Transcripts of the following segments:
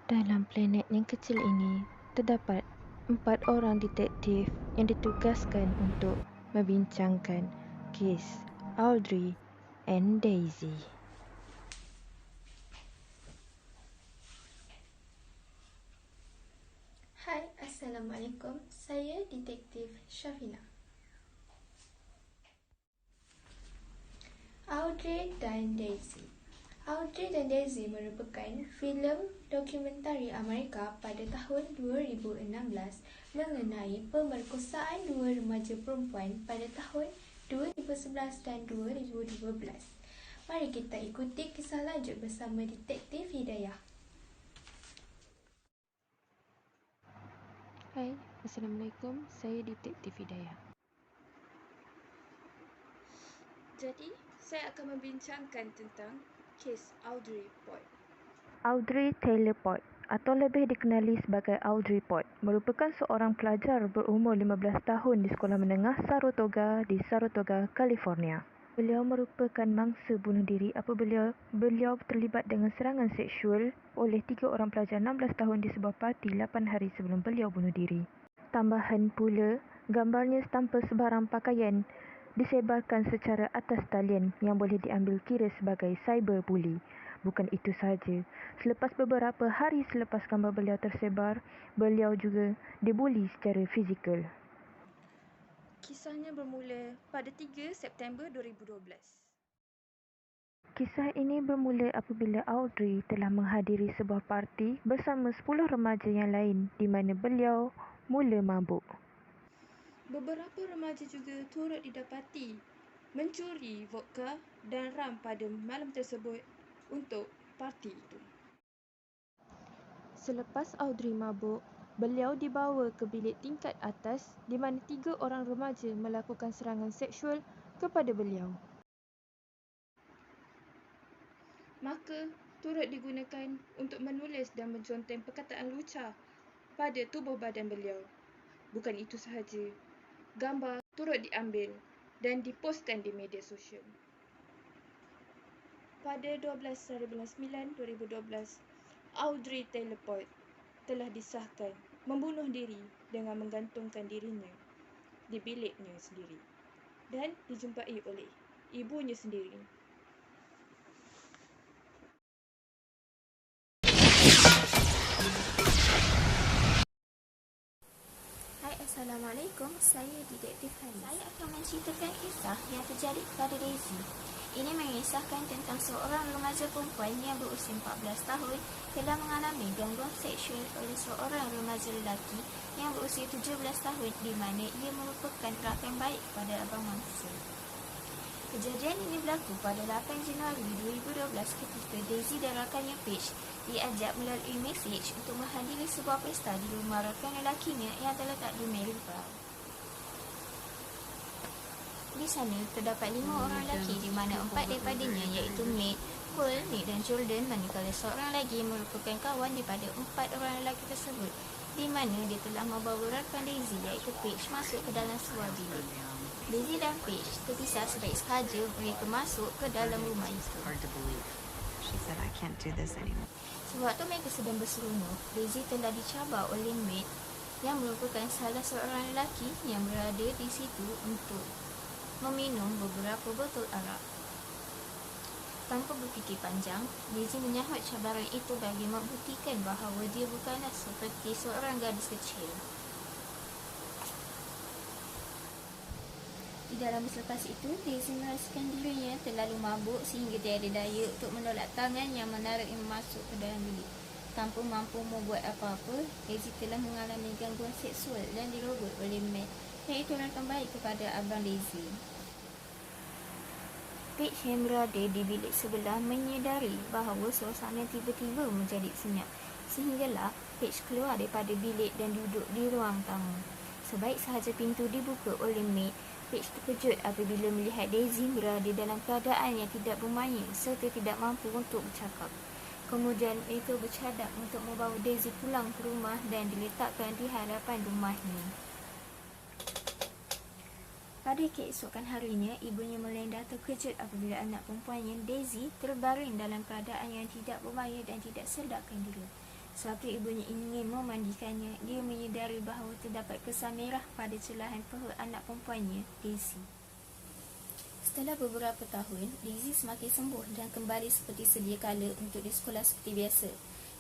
Dalam planet yang kecil ini, terdapat 4 orang detektif yang ditugaskan untuk membincangkan kes Audrey and Daisy. Hai, Assalamualaikum. Saya Detektif Syafina. Audrey dan Daisy. Audrey dan Daisy merupakan filem dokumentari Amerika pada tahun 2016 mengenai pemerkosaan dua remaja perempuan pada tahun 2011 dan 2012. Mari kita ikuti kisah lanjut bersama Detektif Hidayah. Hai, Assalamualaikum. Saya Detektif Hidayah. Jadi, saya akan membincangkan tentang kes Audrey Port. Audrey Taylor Port atau lebih dikenali sebagai Audrey Port merupakan seorang pelajar berumur 15 tahun di Sekolah Menengah Saratoga di Saratoga, California. Beliau merupakan mangsa bunuh diri apabila beliau terlibat dengan serangan seksual oleh 3 orang pelajar 16 tahun di sebuah parti 8 hari sebelum beliau bunuh diri. Tambahan pula, gambarnya tanpa sebarang pakaian disebarkan secara atas talian yang boleh diambil kira sebagai cyberbully. Bukan itu sahaja, selepas beberapa hari selepas gambar beliau tersebar, beliau juga dibuli secara fizikal. Kisahnya bermula pada 3 September 2012. Kisah ini bermula apabila Audrey telah menghadiri sebuah parti bersama 10 remaja yang lain di mana beliau mula mabuk. Beberapa remaja juga turut didapati mencuri vodka dan ram pada malam tersebut untuk parti itu. Selepas Audrey mabuk, beliau dibawa ke bilik tingkat atas di mana 3 orang remaja melakukan serangan seksual kepada beliau. Maka, turut digunakan untuk menulis dan menconteng perkataan lucah pada tubuh badan beliau. Bukan itu sahaja, gambar turut diambil dan dipostkan di media sosial. Pada 12/9/2012, Audrey Taylor Port telah disahkan membunuh diri dengan menggantungkan dirinya di biliknya sendiri dan dijumpai oleh ibunya sendiri. Hai, Assalamualaikum. Saya Detektif Hanis. Saya akan menceritakan kisah yang terjadi kepada Daisy. Ini mengisahkan tentang seorang remaja perempuan yang berusia 14 tahun telah mengalami gangguan seksual oleh seorang remaja lelaki yang berusia 17 tahun di mana ia merupakan rakan baik kepada abang mangsa. Kejadian ini berlaku pada 8 Januari 2012 ketika Daisy dan rakannya Paige diajak melalui mesej untuk menghadiri sebuah pesta di rumah rakan lelakinya yang terletak di Maryville. Di sana terdapat 5 orang lelaki di mana 4 daripadanya iaitu Matt, Cole, Nick dan Jordan, manakala seorang lagi merupakan kawan daripada 4 orang lelaki tersebut di mana dia telah membawa rakan Daisy iaitu Paige masuk ke dalam sebuah bilik. Daisy dan Paige terpisah sebaik sahaja mereka masuk ke dalam rumah itu. Sewaktu mereka sedang berseronok, Daisy telah dicabar oleh Matt yang merupakan salah seorang lelaki yang berada di situ untuk meminum beberapa botol arak. Tanpa berfikir panjang, Daisy menyahut cabaran itu bagi membuktikan bahawa dia bukanlah seperti seorang gadis kecil. Di dalam selepas itu, Daisy merasakan dirinya terlalu mabuk sehingga tiada daya untuk menolak tangan yang menariknya masuk ke dalam bilik. Tanpa mampu membuat apa-apa, Daisy telah mengalami gangguan seksual dan dirobot oleh Matt, iaitu rakan baik kepada abang Daisy. Paige yang berada di bilik sebelah menyedari bahawa suasana tiba-tiba menjadi senyap, sehinggalah Paige keluar daripada bilik dan duduk di ruang tamu. Sebaik sahaja pintu dibuka oleh Matt, Paige terkejut apabila melihat Daisy berada dalam keadaan yang tidak bermaya serta tidak mampu untuk bercakap. Kemudian mereka bercadang untuk membawa Daisy pulang ke rumah dan diletakkan di hadapan rumahnya. Pada keesokan harinya, ibunya melenda terkejut apabila anak perempuannya Daisy terbaring dalam keadaan yang tidak bermaya dan tidak sedarkan diri. Sewaktu ibunya ingin memandikannya, dia menyedari bahawa terdapat kesan merah pada celahan perut anak perempuannya, Daisy. Setelah beberapa tahun, Daisy semakin sembuh dan kembali seperti sedia kala untuk di sekolah seperti biasa.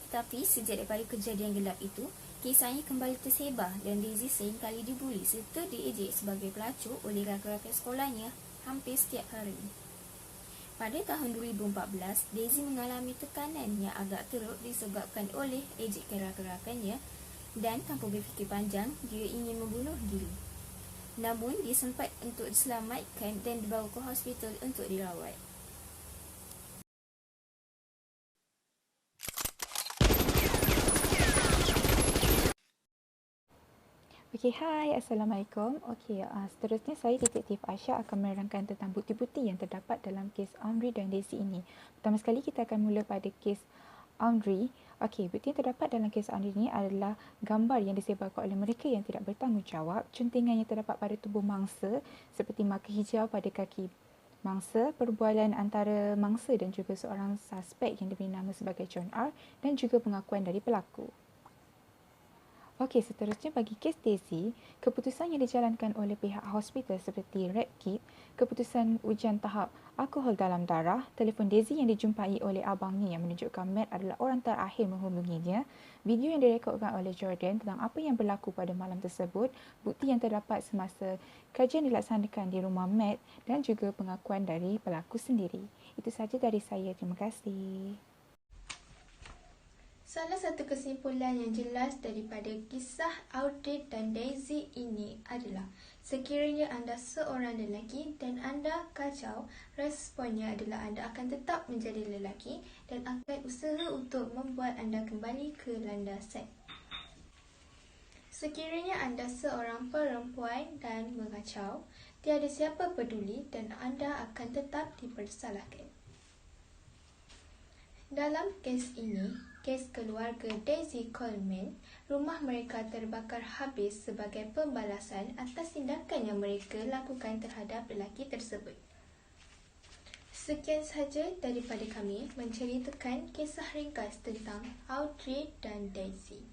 Tetapi sejak daripada kejadian gelap itu, kisahnya kembali tersebar dan Daisy seringkali dibuli serta diejek sebagai pelacur oleh rakan-rakan sekolahnya hampir setiap hari. Pada tahun 2014, Daisy mengalami tekanan yang agak teruk disebabkan oleh ejekan rakan-rakannya dan tanpa berfikir panjang, dia ingin membunuh diri. Namun, dia sempat untuk diselamatkan dan dibawa ke hospital untuk dirawat. Okey, hai. Assalamualaikum. Okey, seterusnya saya Detektif Asha akan menerangkan tentang bukti-bukti yang terdapat dalam kes Amri dan Daisy ini. Pertama sekali kita akan mula pada kes Amri. Okey, bukti yang terdapat dalam kes Amri ini adalah gambar yang disebarkan oleh mereka yang tidak bertanggungjawab, cuntingan yang terdapat pada tubuh mangsa seperti markah hijau pada kaki mangsa, perbualan antara mangsa dan juga seorang suspek yang diberi nama sebagai John R dan juga pengakuan dari pelaku. Okey, seterusnya bagi kes Daisy, keputusan yang dijalankan oleh pihak hospital seperti Red Kit, keputusan ujian tahap alkohol dalam darah, telefon Daisy yang dijumpai oleh abangnya yang menunjukkan Matt adalah orang terakhir menghubunginya, video yang direkodkan oleh Jordan tentang apa yang berlaku pada malam tersebut, bukti yang terdapat semasa kajian dilaksanakan di rumah Matt dan juga pengakuan dari pelaku sendiri. Itu sahaja dari saya. Terima kasih. Salah satu kesimpulan yang jelas daripada kisah Audrey dan Daisy ini adalah sekiranya anda seorang lelaki dan anda kacau, responnya adalah anda akan tetap menjadi lelaki dan akan usaha untuk membuat anda kembali ke landasan. Sekiranya anda seorang perempuan dan mengacau, tiada siapa peduli dan anda akan tetap dipersalahkan. Dalam kes ini, kes keluarga Daisy Coleman, rumah mereka terbakar habis sebagai pembalasan atas tindakan yang mereka lakukan terhadap lelaki tersebut. Sekian sahaja daripada kami menceritakan kisah ringkas tentang Audrey dan Daisy.